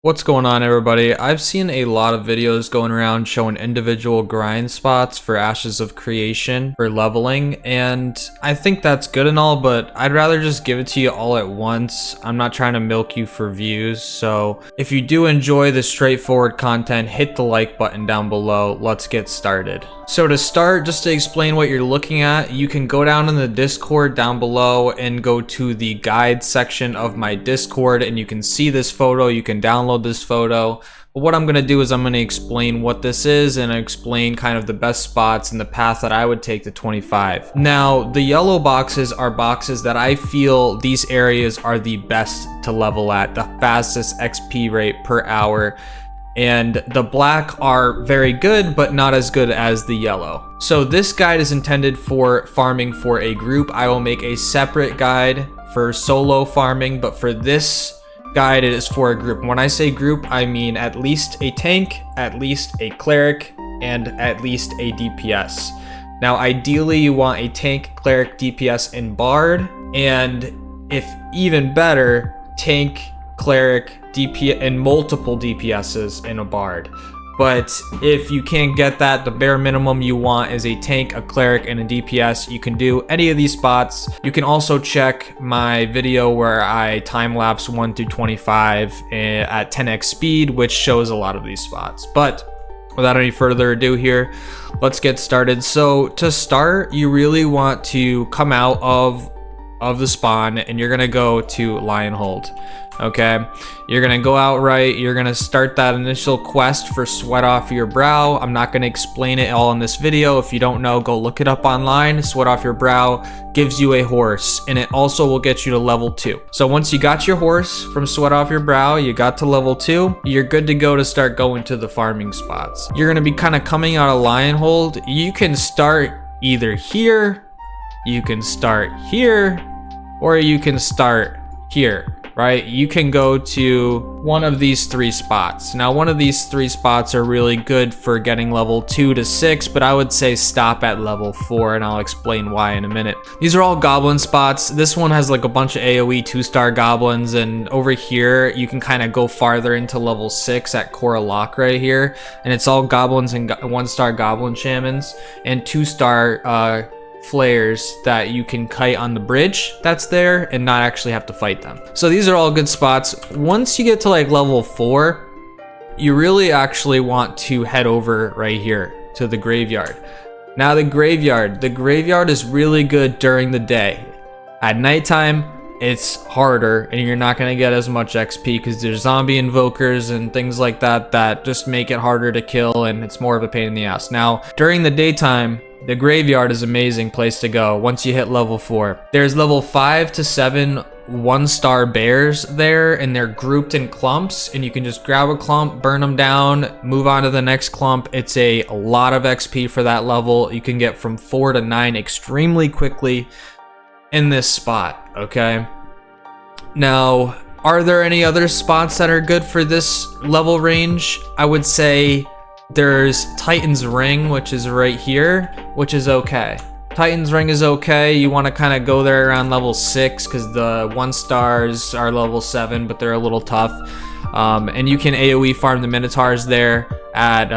What's going on, everybody? I've seen a lot of videos going around showing individual grind spots for Ashes of Creation for leveling, and I think that's good and all, but I'd rather just give it to you all at once. I'm not trying to milk you for views, so if you do enjoy this straightforward content, hit the like button down below. Let's get started. So to start, just to explain what you're looking at, you can go down in the Discord down below and go to the guide section of my Discord, and you can see this photo. You can download this photo. But what I'm going to do is I'm going to explain what this is and explain kind of the best spots and the path that I would take to 25. Now, the yellow boxes are boxes that I feel these areas are the best to level at, the fastest XP rate per hour. And the black are very good, but not as good as the yellow. So this guide is intended for farming for a group. I will make a separate guide for solo farming, but for this guide, it is for a group. When I say group, I mean at least a tank, at least a cleric, and at least a DPS. Now, ideally, you want a tank, cleric, DPS, and bard, and if even better, tank, cleric, DPS, and multiple DPSs in a bard. But if you can't get that, the bare minimum you want is a tank, a cleric, and a DPS. You can do any of these spots. You can also check my video where I time-lapse 1 through 25 at 10x speed, which shows a lot of these spots. But without any further ado here, let's get started. So to start, you really want to come out of the spawn, and you're gonna go to Lion Hold. Okay, you're gonna go out right, you're gonna start that initial quest for Sweat Off Your Brow. I'm not gonna explain it all in this video. If you don't know, go look it up online. Sweat Off Your Brow gives you a horse, and it also will get you to level 2. So once you got your horse from Sweat Off Your Brow, you got to level 2, you're good to go to start going to the farming spots. You're gonna be kind of coming out of Lion Hold. You can start either here, you can start here, or you can start here, right? You can go to one of these 3 spots. Now, one of these 3 spots are really good for getting level 2 to 6, but I would say stop at level 4, and I'll explain why in a minute. These are all goblin spots. This one has like a bunch of AoE 2-star goblins, and over here, you can kind of go farther into level 6 at Cora Lock right here, and it's all goblins and 1-star goblin shamans, and 2-star flares that you can kite on the bridge that's there and not actually have to fight them. So these are all good spots. Once you get to like level 4, you really actually want to head over right here to the graveyard. Now the graveyard is really good during the day. At nighttime, it's harder and you're not going to get as much XP because there's zombie invokers and things like that that just make it harder to kill, and it's more of a pain in the ass. Now, during the daytime, the graveyard is an amazing place to go once you hit level 4. There's level 5 to 7 1-star bears there, and they're grouped in clumps, and you can just grab a clump, burn them down, move on to the next clump. It's a lot of XP for that level. You can get from 4 to 9 extremely quickly in this spot, okay? Now, are there any other spots that are good for this level range? I would say there's Titan's Ring, which is right here, which is okay. Titan's Ring is okay. You want to kind of go there around level 6 because the 1-stars are level 7, but they're a little tough. And you can AoE farm the Minotaurs there at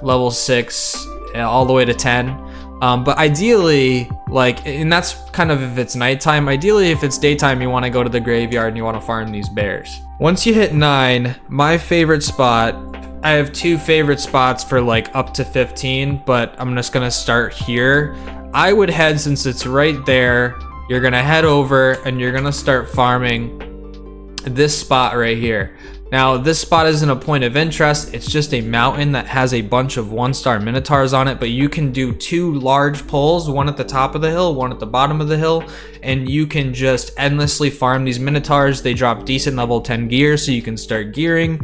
level 6 all the way to 10. But ideally, and that's kind of if it's nighttime. Ideally, if it's daytime, you want to go to the graveyard and you want to farm these bears. Once you hit 9, my favorite spot, I have 2 favorite spots for like up to 15, but I'm just gonna start here. I would head, since it's right there, you're gonna head over and you're gonna start farming this spot right here. Now, this spot isn't a point of interest. It's just a mountain that has a bunch of 1-star Minotaurs on it, but you can do 2 large poles, one at the top of the hill, one at the bottom of the hill, and you can just endlessly farm these Minotaurs. They drop decent level 10 gear, so you can start gearing,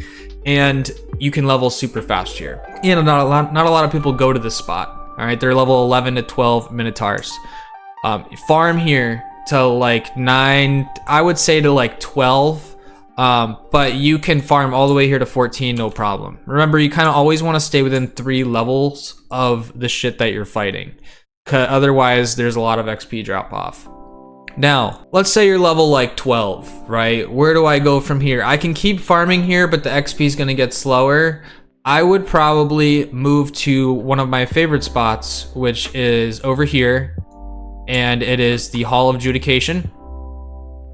and you can level super fast here. And not a lot of people go to this spot. All right, they're level 11 to 12 Minotaurs. Farm here to like 9, I would say to like 12. But you can farm all the way here to 14, no problem. Remember, you kind of always want to stay within 3 levels of the shit that you're fighting, 'cause otherwise there's a lot of XP drop off. Now, let's say you're level like 12, right? Where do I go from here? I can keep farming here, but the XP is gonna get slower. I would probably move to one of my favorite spots, which is over here, and it is the Hall of Adjudication.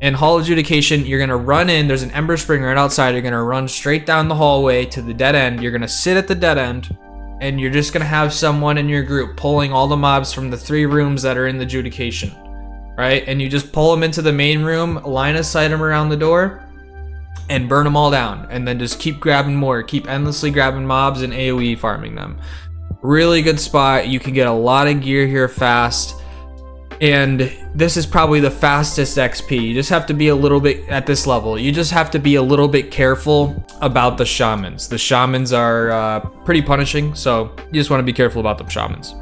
In Hall of Adjudication, you're gonna run in, there's an Ember Spring right outside, you're gonna run straight down the hallway to the dead end, you're gonna sit at the dead end, and you're just gonna have someone in your group pulling all the mobs from the 3 rooms that are in the Adjudication, right? And you just pull them into the main room, line of sight them around the door, and burn them all down, and then just keep grabbing more, keep endlessly grabbing mobs and AoE farming them. Really good spot. You can get a lot of gear here fast, and this is probably the fastest XP. You just have to be a little bit, at this level, you just have to be a little bit careful about the shamans. The shamans are pretty punishing, so you just want to be careful about the shamans.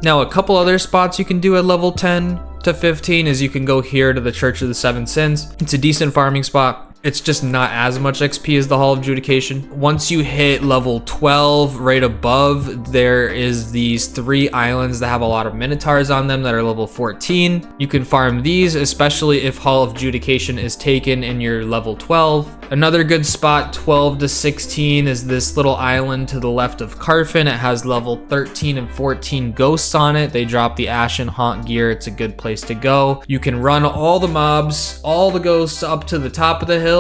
Now, a couple other spots you can do at level 10 to 15 is you can go here to the Church of the Seven Sins. It's a decent farming spot. It's just not as much XP as the Hall of Adjudication. Once you hit level 12, right above, there is these 3 islands that have a lot of Minotaurs on them that are level 14. You can farm these, especially if Hall of Adjudication is taken in your level 12. Another good spot, 12 to 16, is this little island to the left of Carfin. It has level 13 and 14 ghosts on it. They drop the Ashen Haunt gear. It's a good place to go. You can run all the mobs, all the ghosts up to the top of the hill.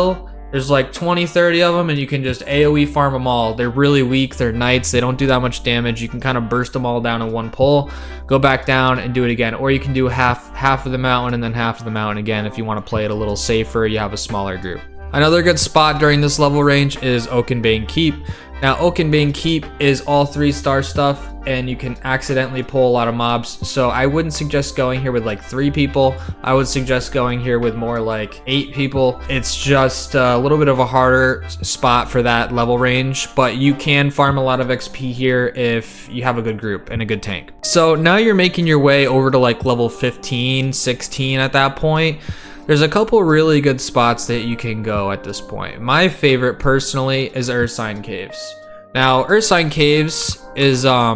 There's like 20, 30 of them, and you can just AoE farm them all. They're really weak, they're knights, they don't do that much damage. You can kind of burst them all down in one pull, go back down and do it again. Or you can do half of the mountain and then half of the mountain again if you want to play it a little safer, you have a smaller group. Another good spot during this level range is Oakenbane Keep. Now, Oakenbane Keep is all 3-star stuff, and you can accidentally pull a lot of mobs, so I wouldn't suggest going here with like 3 people. I would suggest going here with more like 8 people. It's just a little bit of a harder spot for that level range, but you can farm a lot of XP here if you have a good group and a good tank. So now you're making your way over to like level 15, 16 at that point. There's a couple really good spots that you can go at this point. My favorite personally is Ursine Caves. Now, Ursine Caves is, let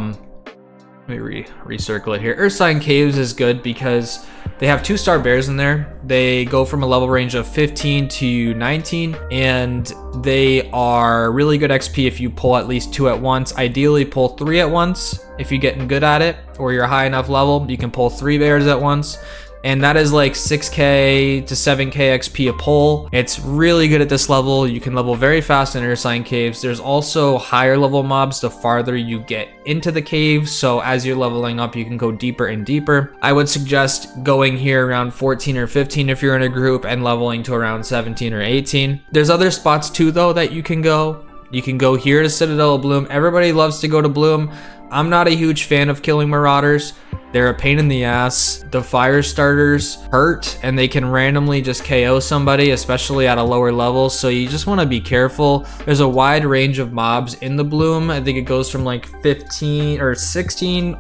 me recircle it here. Ursine Caves is good because they have 2-star bears in there. They go from a level range of 15 to 19, and they are really good XP if you pull at least 2 at once. Ideally, pull 3 at once if you're getting good at it, or you're a high enough level. You can pull 3 bears at once. And that is like 6k to 7k XP a pull. It's really good at this level. You can level very fast in Ursine Caves. There's also higher level mobs the farther you get into the cave, so as you're leveling up, you can go deeper and deeper. I would suggest going here around 14 or 15 if you're in a group, and leveling to around 17 or 18. There's other spots too though that you can go. You can go here to Citadel of Bloom. Everybody loves to go to Bloom. I'm not a huge fan of killing Marauders. They're a pain in the ass. The fire starters hurt, and they can randomly just KO somebody, especially at a lower level, so you just want to be careful. There's a wide range of mobs in the Bloom. I think it goes from like 15 or 16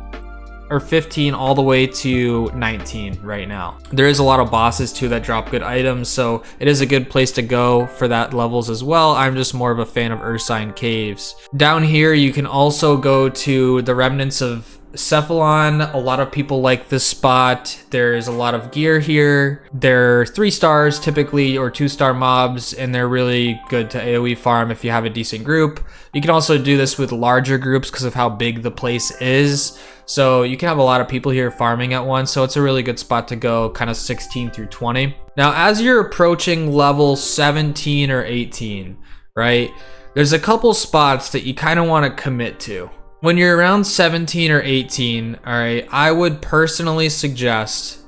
or 15 all the way to 19 right now. There is a lot of bosses too that drop good items, so it is a good place to go for that levels as well. I'm just more of a fan of Ursine Caves. Down here, you can also go to the Remnants of Cephalon. A lot of people like this spot. There's a lot of gear here. They're 3 stars typically, or 2-star mobs, and they're really good to AoE farm if you have a decent group. You can also do this with larger groups because of how big the place is. So you can have a lot of people here farming at once, so it's a really good spot to go, kind of 16 through 20. Now, as you're approaching level 17 or 18, right, there's a couple spots that you kind of want to commit to. When you're around 17 or 18, all right, I would personally suggest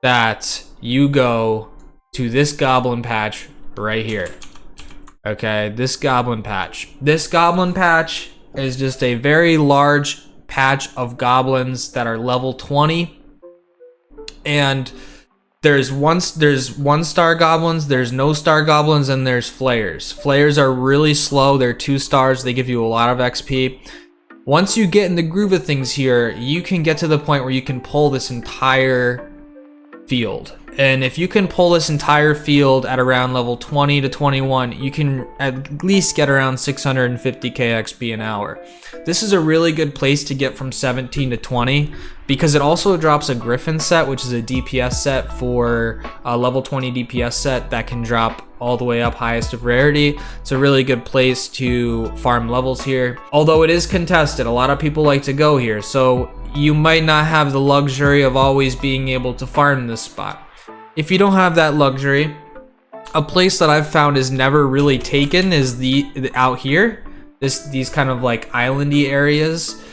that you go to this goblin patch right here. Okay, this goblin patch. This goblin patch is just a very large patch of goblins that are level 20. And there's 1-star goblins, there's no star goblins, and there's flayers. Flayers are really slow. They're 2 stars. They give you a lot of XP. Once you get in the groove of things here, you can get to the point where you can pull this entire field. And if you can pull this entire field at around level 20 to 21, you can at least get around 650k XP an hour. This is a really good place to get from 17 to 20 because it also drops a Griffin set, which is a DPS set for a level 20 DPS set that can drop all the way up highest of rarity. It's a really good place to farm levels here. Although it is contested, a lot of people like to go here, so you might not have the luxury of always being able to farm this spot. If you don't have that luxury, a place that I've found is never really taken is the out here. These kind of like islandy areas.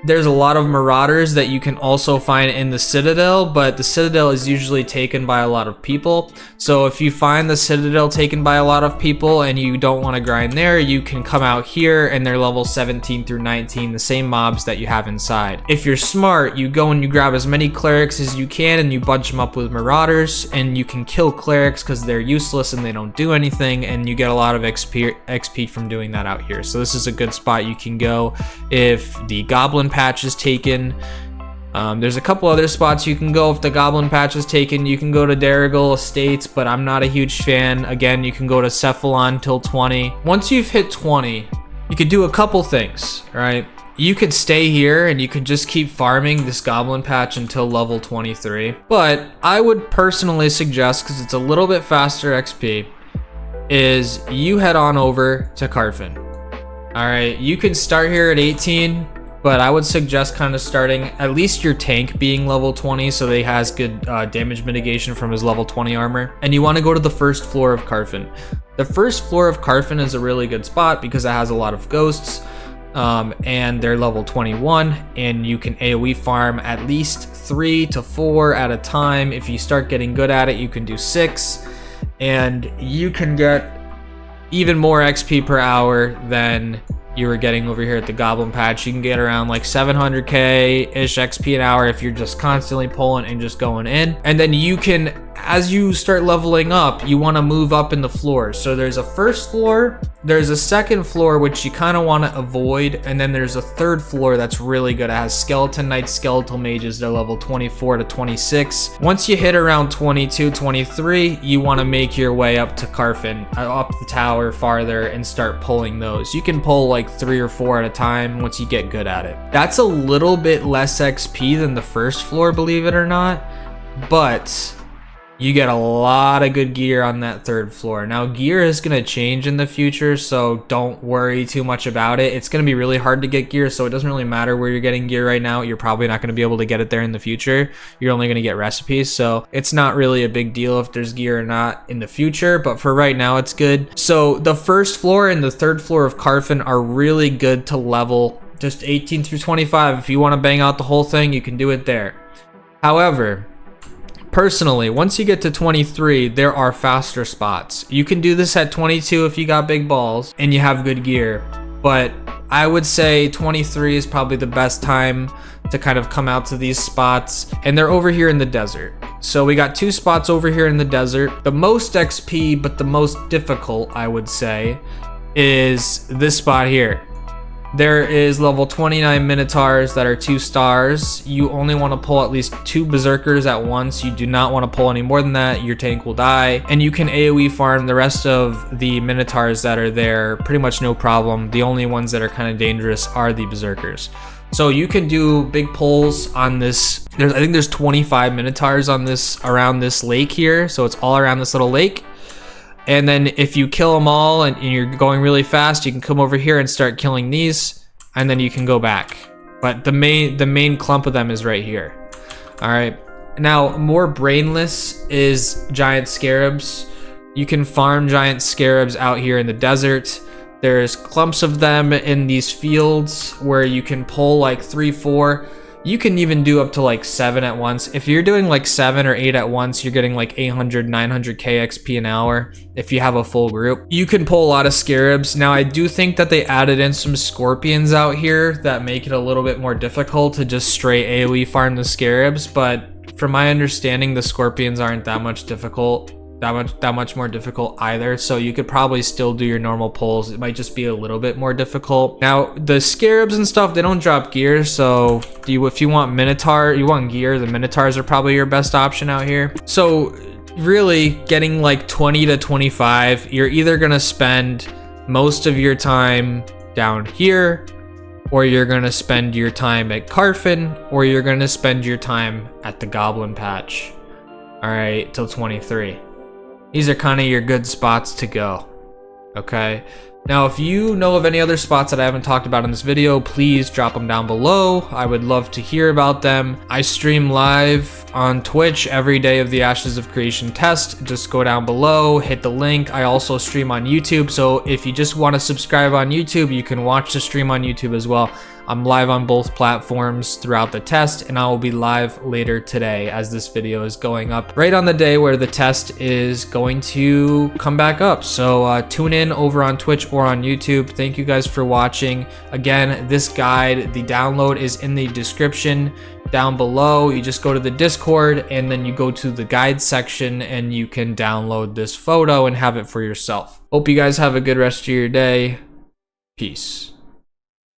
There's a lot of marauders that you can also find in the Citadel, but the Citadel is usually taken by a lot of people. So if you find the Citadel taken by a lot of people and you don't want to grind there, you can come out here and they're level 17 through 19, the same mobs that you have inside. If you're smart, you go and you grab as many clerics as you can and you bunch them up with marauders, and you can kill clerics because they're useless and they don't do anything, and you get a lot of XP from doing that out here. So this is a good spot you can go if the goblin patch is taken. There's a couple other spots you can go if the goblin patch is taken. You can go to Darrigal Estates, but I'm not a huge fan. Again, you can go to Cephalon till 20. Once you've hit 20, you could do a couple things, right? You could stay here and you could just keep farming this goblin patch until level 23. But I would personally suggest, because it's a little bit faster XP, is you head on over to Carfin. All right, you can start here at 18. But I would suggest kind of starting at least your tank being level 20 so that he has good damage mitigation from his level 20 armor. And you want to go to the first floor of Carfin. The first floor of Carfin is a really good spot because it has a lot of ghosts and they're level 21, and you can AoE farm at least 3 to 4 at a time. If you start getting good at it, you can do 6, and you can get even more XP per hour than you were getting over here at the goblin patch. You can get around like 700k ish XP an hour if you're just constantly pulling and just going in. And then you can, as you start leveling up, you want to move up in the floors. So there's a first floor, there's a second floor which you kind of want to avoid, and then there's a third floor that's really good. It has skeleton knights, skeletal mages. They're level 24 to 26. Once you hit around 22, 23, you want to make your way up to Carfin, up the tower farther, and start pulling those. You can pull like 3 or 4 at a time once you get good at it. That's a little bit less XP than the first floor, believe it or not, but you get a lot of good gear on that third floor. Now, gear is going to change in the future, so don't worry too much about it. It's going to be really hard to get gear, so it doesn't really matter where you're getting gear right now. You're probably not going to be able to get it there in the future. You're only going to get recipes, so it's not really a big deal if there's gear or not in the future, but for right now, it's good. So the first floor and the third floor of Carfin are really good to level just 18 through 25. If you want to bang out the whole thing, you can do it there. However, personally, once you get to 23, there are faster spots. You can do this at 22 if you got big balls and you have good gear, but I would say 23 is probably the best time to kind of come out to these spots, and they're over here in the desert. So we got 2 spots over here in the desert. The most XP, but the most difficult, I would say, is this spot here. There is level 29 Minotaurs that are 2 stars. You only want to pull at least 2 Berserkers at once. You do not want to pull any more than that. Your tank will die. And you can AoE farm the rest of the Minotaurs that are there pretty much no problem. The only ones that are kind of dangerous are the Berserkers. So you can do big pulls on this. I think there's 25 Minotaurs on this, around this lake here. So it's all around this little lake. And then if you kill them all and you're going really fast, you can come over here and start killing these, and then you can go back. But the main clump of them is right here. All right. Now, more brainless is giant scarabs. You can farm giant scarabs out here in the desert. There's clumps of them in these fields where you can pull like 3, 4. You can even do up to like 7 at once. If you're doing like 7 or 8 at once, you're getting like 800, 900k XP an hour if you have a full group. You can pull a lot of scarabs. Now, I do think that they added in some scorpions out here that make it a little bit more difficult to just straight AoE farm the scarabs, but from my understanding, the scorpions aren't that much difficult. that much more difficult either. So you could probably still do your normal pulls. It might just be a little bit more difficult. Now the scarabs and stuff, they don't drop gear. So if you want Minotaur, you want gear, the Minotaurs are probably your best option out here. So really getting like 20 to 25, you're either gonna spend most of your time down here, or you're gonna spend your time at Carfin, or you're gonna spend your time at the Goblin Patch. All right, till 23. These are kind of your good spots to go, okay? Now, if you know of any other spots that I haven't talked about in this video, please drop them down below. I would love to hear about them. I stream live on Twitch every day of the Ashes of Creation test. Just go down below, hit the link. I also stream on YouTube, so if you just want to subscribe on YouTube, you can watch the stream on YouTube as well. I'm live on both platforms throughout the test, and I will be live later today as this video is going up right on the day where the test is going to come back up. So tune in over on Twitch or on YouTube. Thank you guys for watching. Again, this guide, the download is in the description down below. You just go to the Discord and then you go to the guide section and you can download this photo and have it for yourself. Hope you guys have a good rest of your day. Peace.